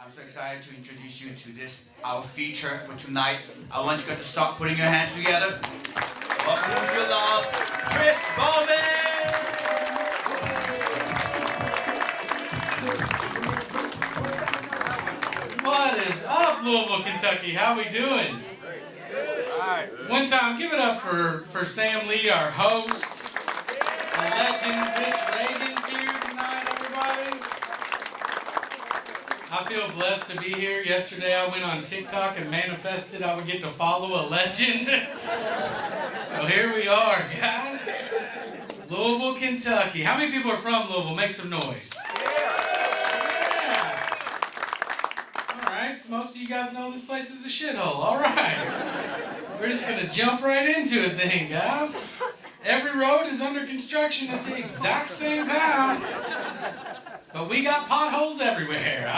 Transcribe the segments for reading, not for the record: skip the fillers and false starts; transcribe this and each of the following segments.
I'm so excited to introduce you to this, our feature for tonight. I want you guys to start putting your hands together. Welcome to your love, Chris Bowman! What is up, Louisville, Kentucky? How we doing? One time, give it up for Sam Lee, our host. The legend, Rich Reagan's here tonight, everybody. I feel blessed to be here. Yesterday, I went on TikTok and manifested I would get to follow a legend. So here we are, guys. Louisville, Kentucky. How many people are from Louisville? Make some noise. Yeah. All right, so most of you guys know this place is a shithole. All right. We're just going to jump right into it then, guys. Every road is under construction at the exact same time. But we got potholes everywhere.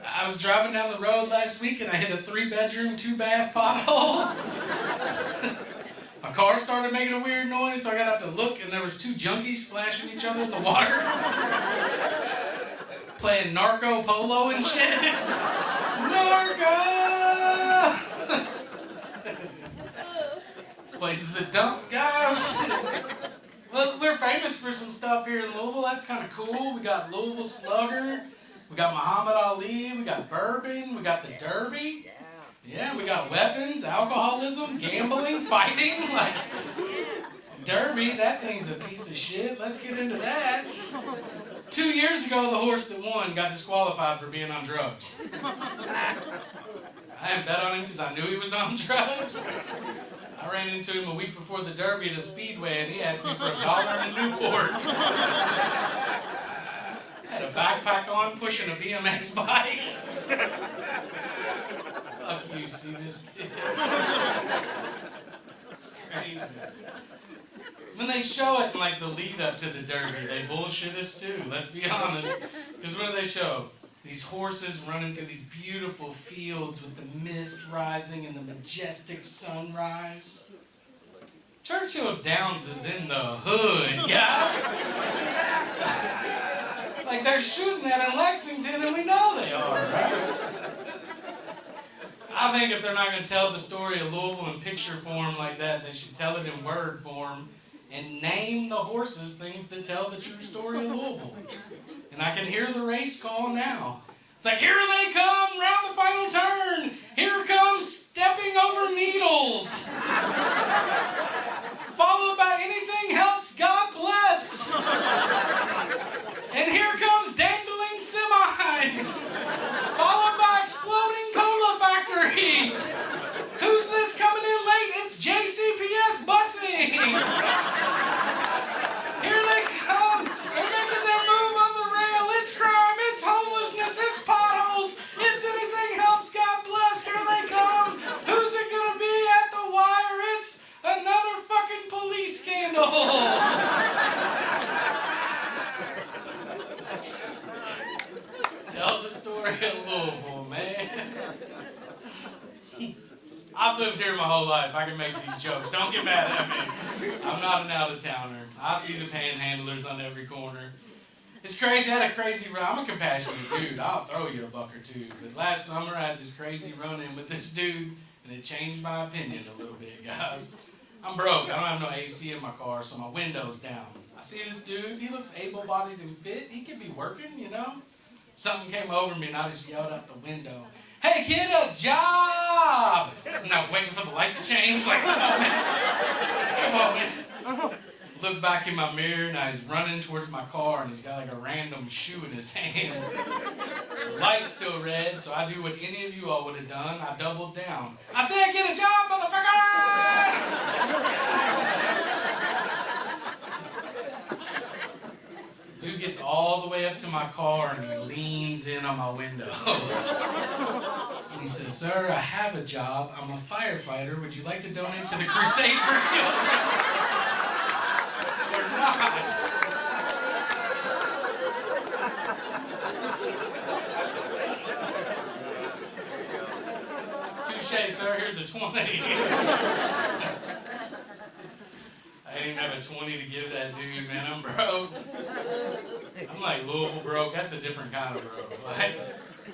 I was driving down the road last week and I hit a 3-bedroom, 2-bath pothole. My car started making a weird noise, so I got out to look and there was 2 junkies splashing each other in the water. Playing narco polo and shit. Narco! This place is a dump, guys. Well, we're famous for some stuff here in Louisville. That's kind of cool. We got Louisville Slugger. We got Muhammad Ali. We got bourbon. We got the Derby. Yeah, we got weapons, alcoholism, gambling, fighting. Like, Derby, that thing's a piece of shit. Let's get into that. 2 years ago, the horse that won got disqualified for being on drugs. I didn't bet on him because I knew he was on drugs. I ran into him a week before the Derby at a speedway and he asked me for $1 and a Newport. Had a backpack on, pushing a BMX bike. Fuck you, see this kid. It's crazy. When they show it in like the lead up to the Derby, they bullshit us too, let's be honest. Because what do they show? These horses running through these beautiful fields with the mist rising and the majestic sunrise. Churchill Downs is in the hood, guys. Like they're shooting that in Lexington and we know they are, right? I think if they're not going to tell the story of Louisville in picture form like that, they should tell it in word form and name the horses things that tell the true story of Louisville. And I can hear the race call now. It's like, here they come, round the final turn. Here comes stepping over needles. Followed by anything helps, God bless. And here comes dangling semis. Followed by exploding cola factories. Who's this coming in late? It's JCPS busing. Here they come. They're making their move on the rail. It's crime. It's homelessness. It's potholes. It's anything helps. God bless. Here they come. Who's it going to be at the wire? It's another fucking police scandal. Tell the story of Louisville, man. I've lived here my whole life. I can make these jokes. Don't get mad at me. I'm not an out-of-towner. I see the panhandlers on every corner. It's crazy. I had a crazy run. I'm a compassionate dude. I'll throw you a buck or two. But last summer, I had this crazy run-in with this dude, and it changed my opinion a little bit, guys. I'm broke. I don't have no AC in my car, so my window's down. I see this dude. He looks able-bodied and fit. He could be working, you know? Something came over me, and I just yelled out the window, "Hey, get a job!" And I was waiting for the light to change. Like, come on, man. Come on, man. Look back in my mirror, and he's running towards my car, and he's got like a random shoe in his hand. The light's still red, so I do what any of you all would have done. I doubled down. I said, "Get a job, motherfucker!" Dude gets all the way up to my car, and he leans in on my window. And he says, "Sir, I have a job. I'm a firefighter. Would you like to donate to the Crusade for Children?" Or not. Touche, sir. Here's a 20. I didn't even have a 20 to give that dude, man. I'm broke. I'm like Louisville broke. That's a different kind of broke. Like,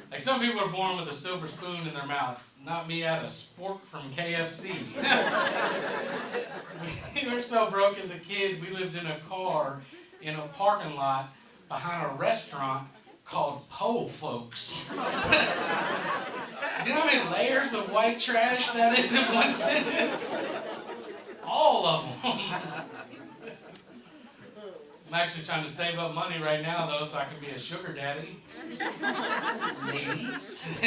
Like some people are born with a silver spoon in their mouth. Not me, I had a spork from KFC. We were so broke as a kid, we lived in a car in a parking lot behind a restaurant called Pole Folks. Do you know how many layers of white trash that is in one sentence? All of them. I'm actually trying to save up money right now, though, so I can be a sugar daddy. Ladies.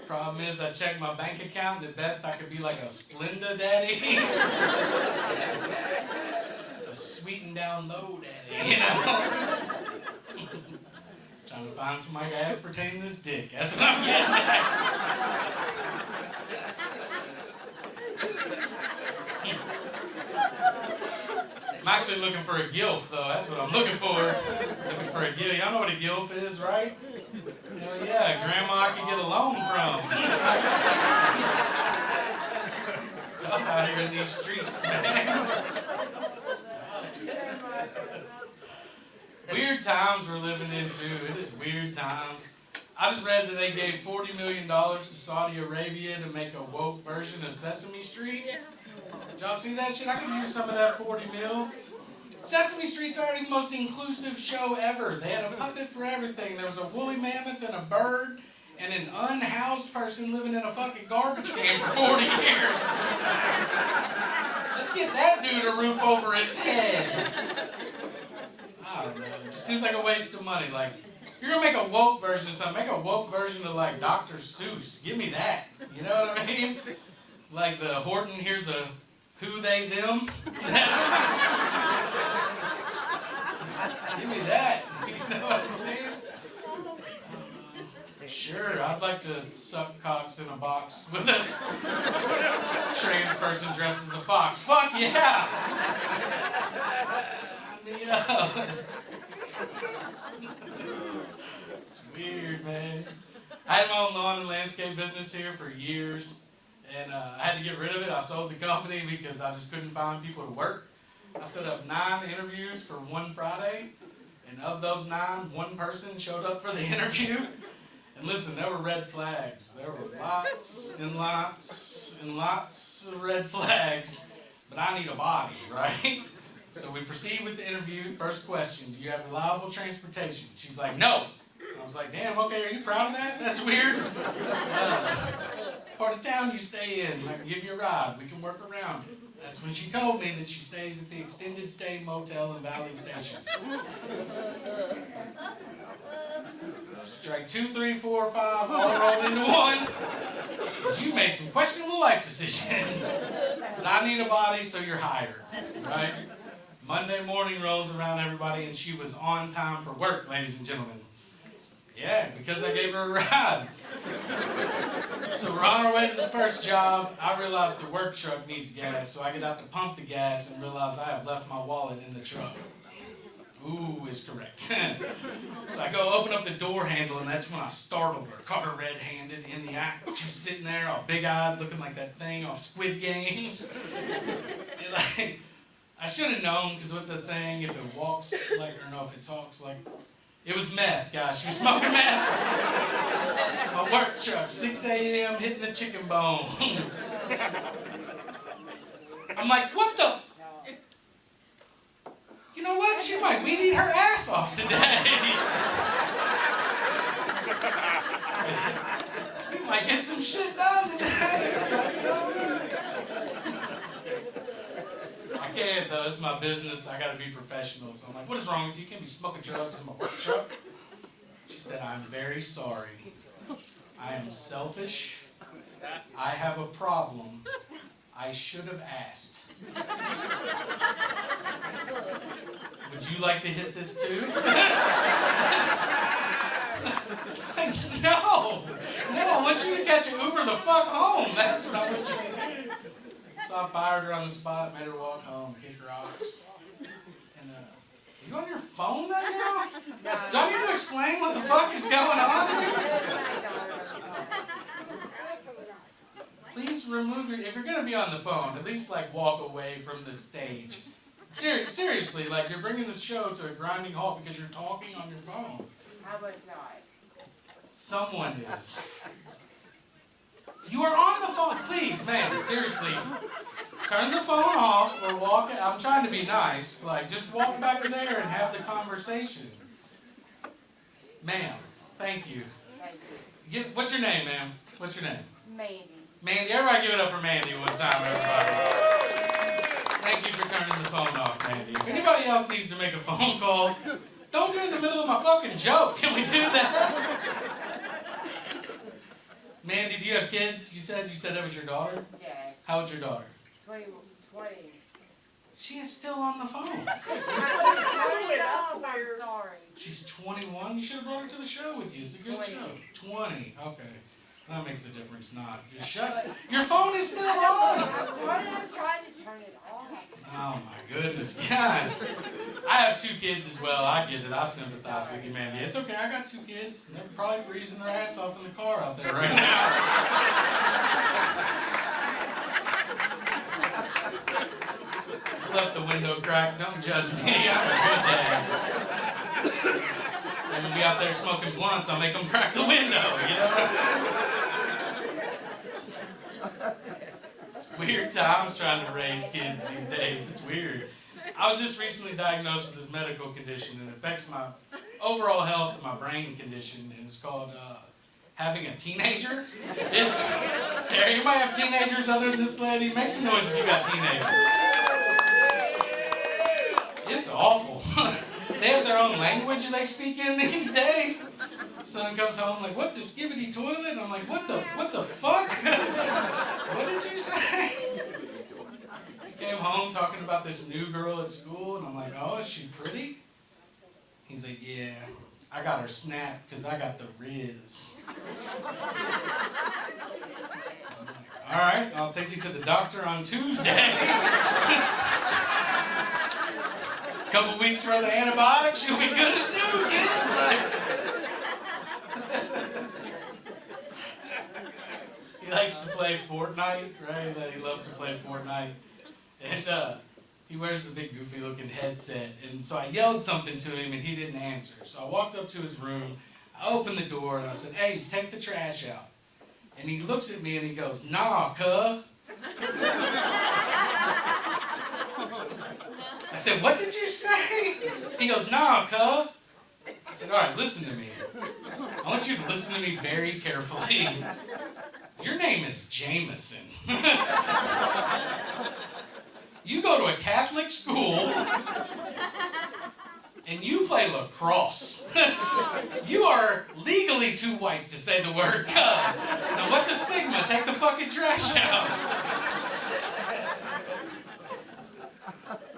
Problem is, I checked my bank account, and at best I could be like a Splenda daddy. A sweetened down low daddy, you know? Trying to find somebody to aspartame this dick. That's what I'm getting at. I'm actually looking for a gilf, though. That's what I'm looking for. Looking for a gilf. Y'all know what a gilf is, right? Hell yeah, grandma I could get a loan from. It's tough out here in these streets, man. Weird times we're living into. It is weird times. I just read that they gave $40 million to Saudi Arabia to make a woke version of Sesame Street. Did y'all see that shit? I could use some of that 40 mil. Sesame Street's already the most inclusive show ever. They had a puppet for everything. There was a woolly mammoth and a bird and an unhoused person living in a fucking garbage can for 40 years. Let's get that dude a roof over his head. I don't know. It just seems like a waste of money. Like, you're gonna make a woke version of something. Make a woke version of like Dr. Seuss. Give me that. You know what I mean? Like the Horton, here's a who, they, them. Give me that. You know what I mean? Sure, I'd like to suck cocks in a box with a trans person dressed as a fox. Fuck yeah! Sign me up. It's weird, man. I had my own lawn and landscape business here for years, and I had to get rid of it. I sold the company because I just couldn't find people to work. I set up 9 interviews for one Friday, and of those 9, one person showed up for the interview. And listen, there were red flags. There were lots and lots and lots of red flags, but I need a body, right? So we proceed with the interview. First question, do you have reliable transportation? She's like, no. I was like, damn, okay, are you proud of that? That's weird. Part of town you stay in, I can give you a ride. We can work around it. That's when she told me that she stays at the extended stay motel in Valley Station. Strike 2, 3, 4, 5, all rolled into one. You made some questionable life decisions. But I need a body, so you're hired, right? Monday morning rolls around, everybody, and she was on time for work, ladies and gentlemen. Yeah, because I gave her a ride. So we're on our way to the first job. I realize the work truck needs gas, so I get out to pump the gas and realize I have left my wallet in the truck. Ooh is correct. So I go open up the door handle, and that's when I startled her. Caught her red-handed in the act. She was sitting there all big-eyed, looking like that thing off Squid Games. And like, I should have known, because what's that saying? If it walks like, or no, if it talks like... It was meth, guys. She was smoking meth. My work truck, 6 a.m., hitting the chicken bone. I'm like, what the... You know what? She might weed eat her ass off today. We might get some shit done today. I can't, though. It's my business. I got to be professional. So I'm like, what is wrong with you? You can't be smoking drugs in my work truck. She said, I'm very sorry. I am selfish. I have a problem. I should have asked. Would you like to hit this too? No, I want you to catch an Uber the fuck home. That's what I want you to do. So I fired her on the spot, made her walk home, kick rocks. And you on your phone right now? Do I need to explain what the fuck is going on here? Please remove your, if you're gonna be on the phone, at least like walk away from the stage. Seriously, like you're bringing the show to a grinding halt because you're talking on your phone. I was not. Someone is. You are on the phone. Please, man, seriously. Turn the phone off or walk. I'm trying to be nice. Like, just walk back there and have the conversation. Ma'am, thank you. What's your name, ma'am? What's your name? Mandy. Mandy. Everybody give it up for Mandy one time, everybody. Thank you for turning the phone off, Mandy. If anybody else needs to make a phone call, don't do it in the middle of my fucking joke. Can we do that? Mandy, do you have kids? You said that was your daughter? Yeah. How old's your daughter? 20. She is still on the phone. I'm sorry. She's 21? You should have brought her to the show with you. It's a good 20. show. 20. Okay. That makes a difference. Not. Just shut. Your phone is still on. I'm trying to turn it off. Oh my goodness, guys. I have 2 kids as well. I get it. I sympathize with you, Mandy. It's okay. I got 2 kids. They're probably freezing their ass off in the car out there right now. Left the window cracked. Don't judge me. I'm a good dad. I'm gonna be out there smoking blunts. I'll make them crack the window. You know. It's weird times trying to raise kids these days. It's weird. I was just recently diagnosed with this medical condition, and it affects my overall health and my brain condition, and it's called having a teenager. It's scary. You might have teenagers other than this lady. Make some noise if you got teenagers. It's awful. They have their own language they speak in these days. Son comes home like, what, the skibbity toilet? I'm like, what the fuck? What did you say? He came home talking about this new girl at school, and I'm like, oh, is she pretty? He's like, yeah, I got her snapped because I got the Riz. I'm like, all right, I'll take you to the doctor on Tuesday. Couple weeks worth of antibiotics, you'll be good as new again. He likes to play Fortnite, right? He loves to play Fortnite. And he wears the big goofy looking headset. And so I yelled something to him and he didn't answer. So I walked up to his room, I opened the door and I said, hey, take the trash out. And he looks at me and he goes, nah, cuh. I said, what did you say? He goes, nah, cuh. I said, all right, listen to me. I want you to listen to me very carefully. Your name is Jameson. You go to a Catholic school and you play lacrosse. You are legally too white to say the word cuh. Now what the Sigma? Take the fucking trash out.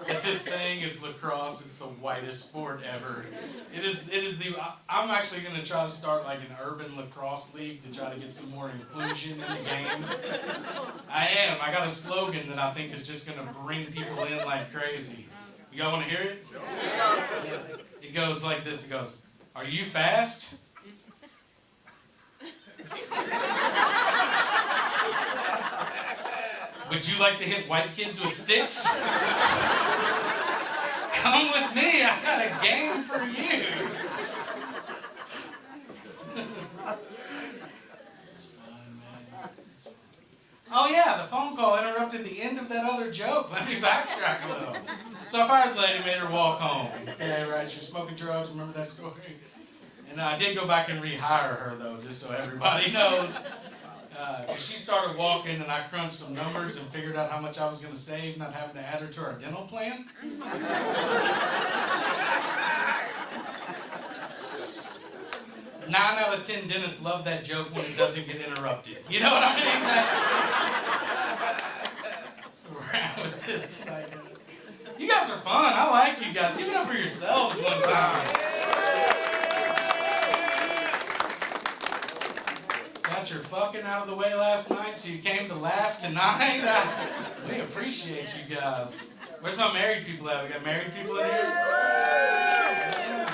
It's his thing is lacrosse. It's the whitest sport ever. It is the. I'm actually going to try to start like an urban lacrosse league to try to get some more inclusion in the game. I am. I got a slogan that I think is just going to bring people in like crazy. You guys want to hear it? Yeah. It goes like this. It goes, are you fast? Would you like to hit white kids with sticks? Come with me, I got a game for you. It's fun, man. It's fun. Oh yeah, the phone call interrupted the end of that other joke. Let me backtrack a little. So I fired the lady, made her walk home. Okay, right, she was smoking drugs, remember that story? And I did go back and rehire her though, just so everybody knows. Because she started walking and I crunched some numbers and figured out how much I was going to save not having to add her to our dental plan. 9 out of 10 dentists love that joke when it doesn't get interrupted. You know what I mean? That's where we're at with this tonight. You guys are fun. I like you guys. Give it up for yourselves one time. Got your fucking out of the way last night, so you came to laugh tonight. We appreciate you guys. Where's my married people at? We got married people in here? Yeah.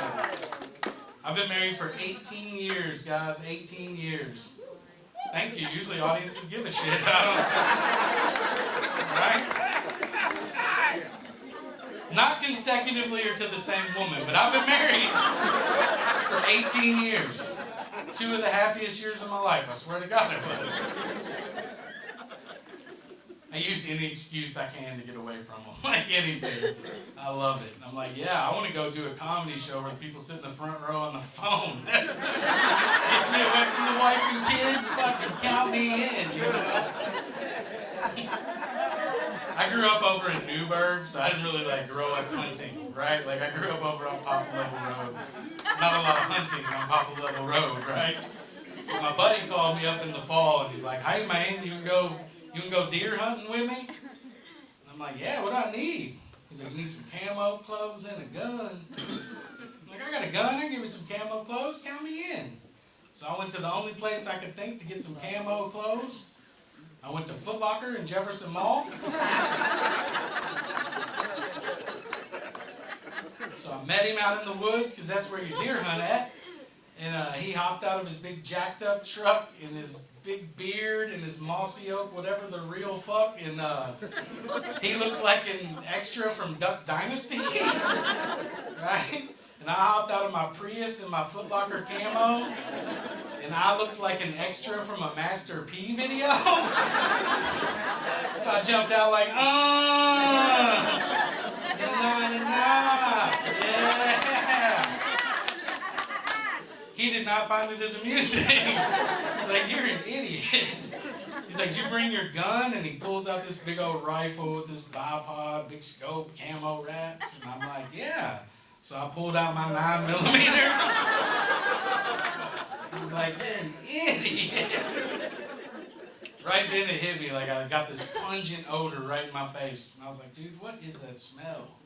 I've been married for 18 years, guys. 18 years. Thank you. Usually audiences give a shit. Right? Not consecutively or to the same woman, but I've been married for 18 years. 2 of the happiest years of my life. I swear to God it was. I use any excuse I can to get away from them. Like anything. I love it. I'm like, yeah, I want to go do a comedy show where the people sit in the front row on the phone. That's gets me away from the wife and kids. Fucking count me in, you know? I grew up over in Newburgh, so I didn't really like grow up hunting, right? Like I grew up over on Popple Level Road. Not a lot of hunting on Popple Level Road, right? My buddy called me up in the fall and he's like, hey man, you can go deer hunting with me? And I'm like, yeah, what do I need? He's like, you need some camo clothes and a gun. I'm like, I got a gun, I can give you some camo clothes, count me in. So I went to the only place I could think to get some camo clothes. I went to Foot Locker in Jefferson Mall. So I met him out in the woods, because that's where you deer hunt at. And he hopped out of his big jacked up truck in his big beard and his mossy oak, whatever the real fuck. And he looked like an extra from Duck Dynasty. Right? And I hopped out of my Prius in my Foot Locker camo. And I looked like an extra from a Master P video. So I jumped out like, yeah. He did not find it as amusing. He's like, you're an idiot. He's like, did you bring your gun? And he pulls out this big old rifle with this bipod, big scope, camo wraps. And I'm like, yeah. So I pulled out my 9mm. He's like, you're an idiot. Right then it hit me, like I got this pungent odor right in my face. And I was like, dude, what is that smell?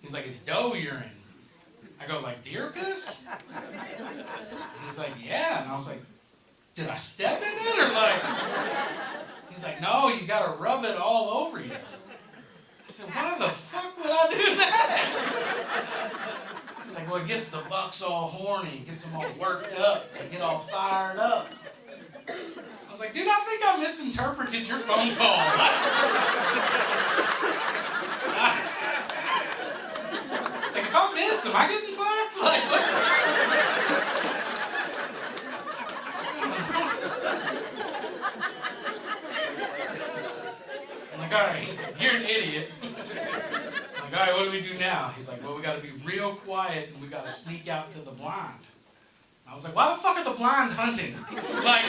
He's like, it's doe urine. I go, like deer piss? And he's like, yeah. And I was like, did I step in it or like? He's like, no, you gotta rub it all over you. I said, why the fuck would I do that? He's like, well, it gets the bucks all horny, gets them all worked up, they get all fired up. I was like, dude, I think I misinterpreted your phone call. Like, if I miss, am I getting fucked? Like, I'm like, all right. He's like, you're an idiot. I'm like, all right, what do we do now? He's like, well, we got to be real quiet and we got to sneak out to the blind. I was like, why the fuck are the blind hunting? Like,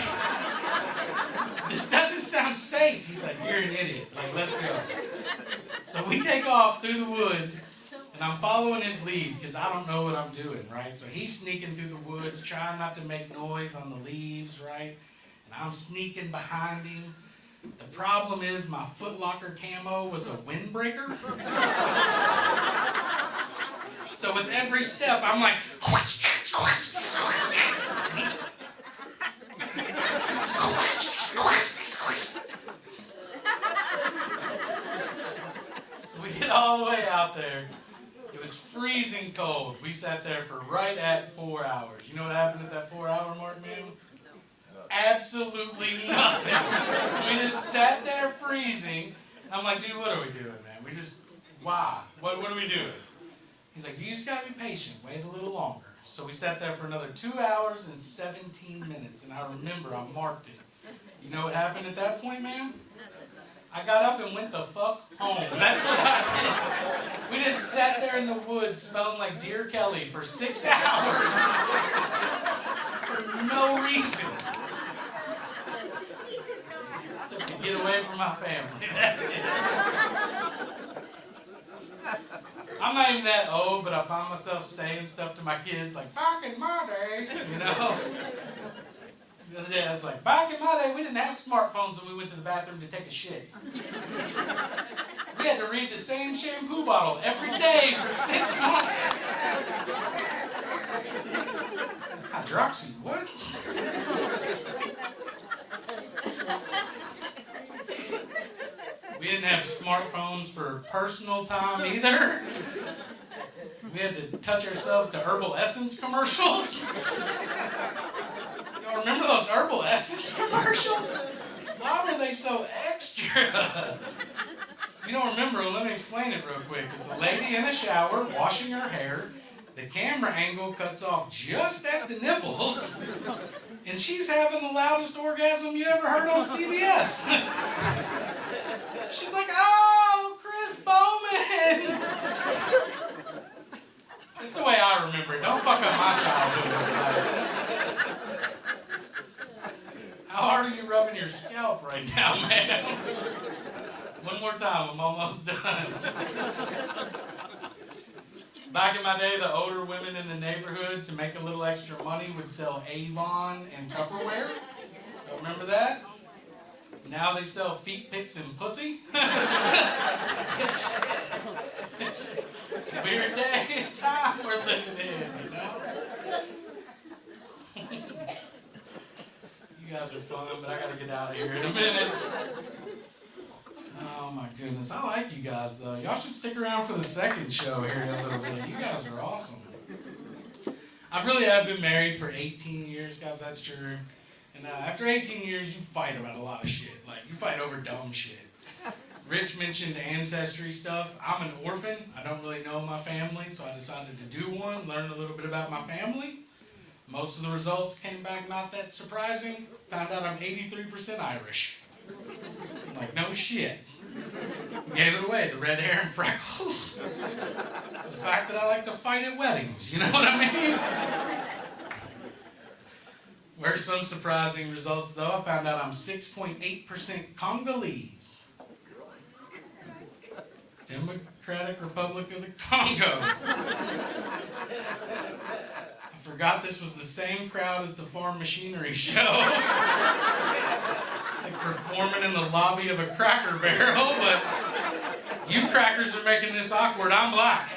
this doesn't sound safe. He's like, you're an idiot. Like, let's go. So we take off through the woods, and I'm following his lead because I don't know what I'm doing, right? So he's sneaking through the woods, trying not to make noise on the leaves, right? And I'm sneaking behind him. The problem is my Foot Locker camo was a windbreaker. So with every step, I'm like, so we get all the way out there. It was freezing cold. We sat there for right at 4 hours. You know what happened at that 4-hour mark, man? Absolutely nothing. We just sat there freezing. I'm like, dude, what are we doing, man? Why? What are we doing? He's like, you just gotta be patient, wait a little longer. So we sat there for another 2 hours and 17 minutes, and I remember I marked it. You know what happened at that point, man? I got up and went the fuck home. That's what I did. We just sat there in the woods smelling like Dear Kelly for 6 hours. For no reason. Except to get away from my family. That's it. I'm not even that old, but I find myself saying stuff to my kids like, back in my day, you know? The other day I was like, back in my day, we didn't have smartphones when we went to the bathroom to take a shit. We had to read the same shampoo bottle every day for 6 months. Hydroxy, what? We didn't have smartphones for personal time either. We had to touch ourselves to Herbal Essence commercials. Y'all remember those Herbal Essence commercials? Why were they so extra? You don't remember, let me explain it real quick. It's a lady in a shower washing her hair. The camera angle cuts off just at the nipples. And she's having the loudest orgasm you ever heard on CBS. She's like, oh, Chris Bowman. That's the way I remember it. Don't fuck up my childhood. How hard are you rubbing your scalp right now, man? One more time, I'm almost done. Back in my day, the older women in the neighborhood, to make a little extra money, would sell Avon and Tupperware. Don't remember that? Now they sell feet pics and pussy. It's a weird day and time we're living in, you know? You guys are fun, but I gotta get out of here in a minute. Oh my goodness, I like you guys though. Y'all should stick around for the second show here in a little bit. You guys are awesome. I really have been married for 18 years, guys, that's true. And after 18 years, you fight about a lot of shit. Like, you fight over dumb shit. Rich mentioned ancestry stuff. I'm an orphan. I don't really know my family, so I decided to do one, learn a little bit about my family. Most of the results came back not that surprising. Found out I'm 83% Irish. I'm like, no shit. Gave it away, the red hair and freckles. The fact that I like to fight at weddings, you know what I mean? Were some surprising results though. I found out I'm 6.8% Congolese. Democratic Republic of the Congo. I forgot this was the same crowd as the Farm Machinery show. Like performing in the lobby of a Cracker Barrel, but you crackers are making this awkward. I'm black.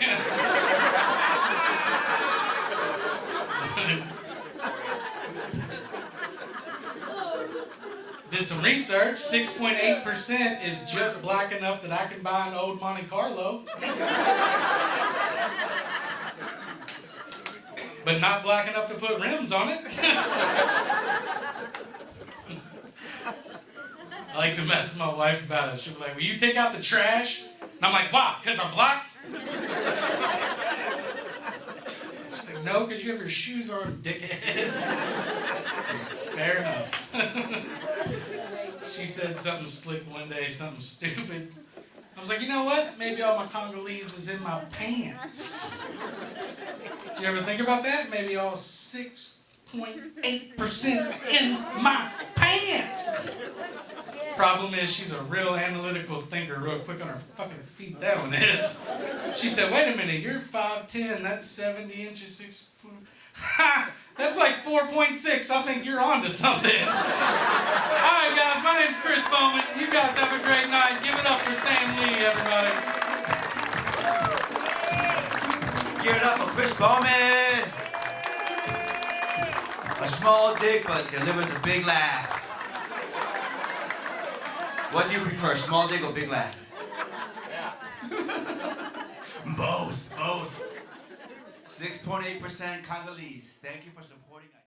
Did some research. 6.8% is just black enough that I can buy an old Monte Carlo. But not black enough to put rims on it. I like to mess with my wife about it. She'll be like, will you take out the trash? And I'm like, why? Because I'm black? She's like, no, because you have your shoes on, dickhead. Fair enough. She said something slick one day, something stupid. I was like, you know what? Maybe all my Congolese is in my pants. Did you ever think about that? Maybe all 6.8% is in my pants. Problem is, she's a real analytical thinker, real quick on her fucking feet, that one is. She said, wait a minute, you're 5'10", that's 70 inches, 6 foot. Ha! That's like 4.6. I think you're on to something. Alright guys, my name's Chris Bowman. You guys have a great night. Give it up for Sam Lee, everybody. Give it up for Chris Bowman. A small dick, but delivers a big laugh. What do you prefer, small dick or big laugh? Yeah. Both. 6.8% Congolese. Thank you for supporting us.